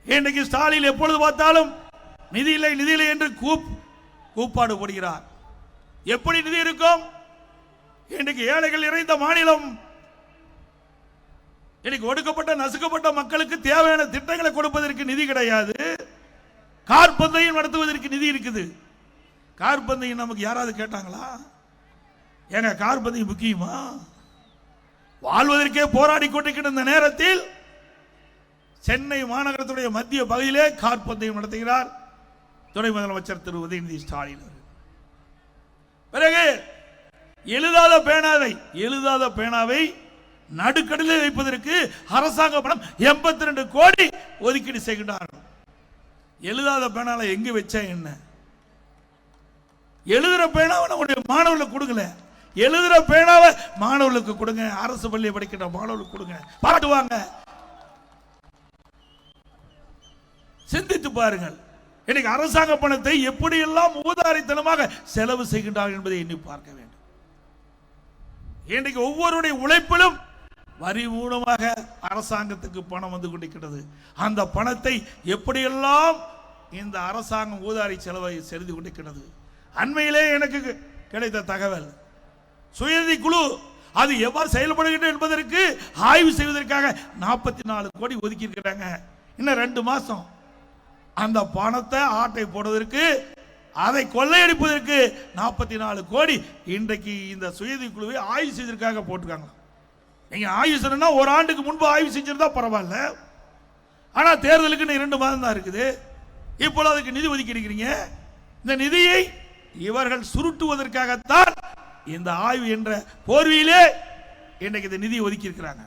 இன்றைக்கு ஸ்டாலின் எப்பொழுது பார்த்தாலும் நிதி இல்லை நிதி இல்லை என்று கூப்பாடு போடுகிறார். எப்படி நிதி இருக்கும்? இன்றைக்கு ஏழைகள் நிறைந்த மாநிலம், இன்னைக்கு ஒடுக்கப்பட்ட நசுக்கப்பட்ட மக்களுக்கு தேவையான திட்டங்களை கொடுப்பதற்கு நிதி கிடையாது. கார்பந்தையும் நடத்துவதற்கு நிதி இருக்குது. கார்பந்தையும் நமக்கு யாராவது கேட்டாங்களா? ஏங்க கார்பந்தையும் முக்கியமா? வாழ்வதற்கே போராடி கொண்டிருக்கிற இந்த நேரத்தில் சென்னை மாநகரத்துடைய மத்திய பகுதியிலே கார்பந்தையும் நடத்துகிறார் துணை முதலமைச்சர் திரு உதயநிதி ஸ்டாலின். பிறகு எழுதாத பேனாவை நடுக்கடலில் வைப்பதற்கு அரசாங்க பணம் 82 கோடி ஒதுக்கீடு செய்கின்றார்கள். எழுதாத பேனால எங்க வச்சா என்ன? எழுதுற பேனாவை நம்முடைய மாணவர்களுக்கு கொடுக்கல, எழுதுற பேனாவை மாணவர்களுக்கு கொடுங்க. அரசு பள்ளியை படிக்கிற மாணவர்களுக்கு கொடுங்க, பாராட்டுவாங்க. சிந்தித்து பாருங்கள், இன்னைக்கு அரசாங்க பணத்தை எப்படியெல்லாம் ஊதாரித்தனமாக செலவு செய்கின்றார்கள் என்பதை எண்ணி பார்க்க வேண்டும். இன்றைக்கு ஒவ்வொருடைய உழைப்பிலும் வரி மூலமாக அரசாங்கத்துக்கு பணம் வந்து கொண்டிருக்கிறது. அந்த பணத்தை எப்படியெல்லாம் இந்த அரசாங்கம் ஊதாரி செலவை செய்து கொண்டிருக்கிறது. அண்மையிலே எனக்கு கிடைத்த தகவல், சுயநிதி குழு அது எவ்வாறு செயல்படுகிறது என்பதற்கு ஆய்வு செய்வதற்காக 44 கோடி ஒதுக்கி இருக்கிறாங்க. இன்னும் 2 மாசம் அந்த பணத்தை ஆட்டை போடுவதற்கு, அதை கொள்ளையடிப்பதற்கு 44 கோடி இன்றைக்கு இந்த சுயநிதி குழுவை ஆய்வு செய்வதற்காக போட்டிருக்காங்க. நீங்க ஆய்வு செய்யணும்னா ஒரு ஆண்டுக்கு முன்பு ஆய்வு செஞ்சிருந்தா பரவாயில்ல. ஆனா தேர்தலுக்கு 2 மாதம் தான் இருக்குது. இப்பொழுது அதுக்கு நிதி ஒதுக்கி இருக்கிறீங்க. இந்த நிதியை இவர்கள் சுருட்டுவதற்காகத்தான் இந்த ஆய்வு என்ற போர்வையிலே இன்றைக்கு இந்த நிதி ஒதுக்கி இருக்கிறாங்க.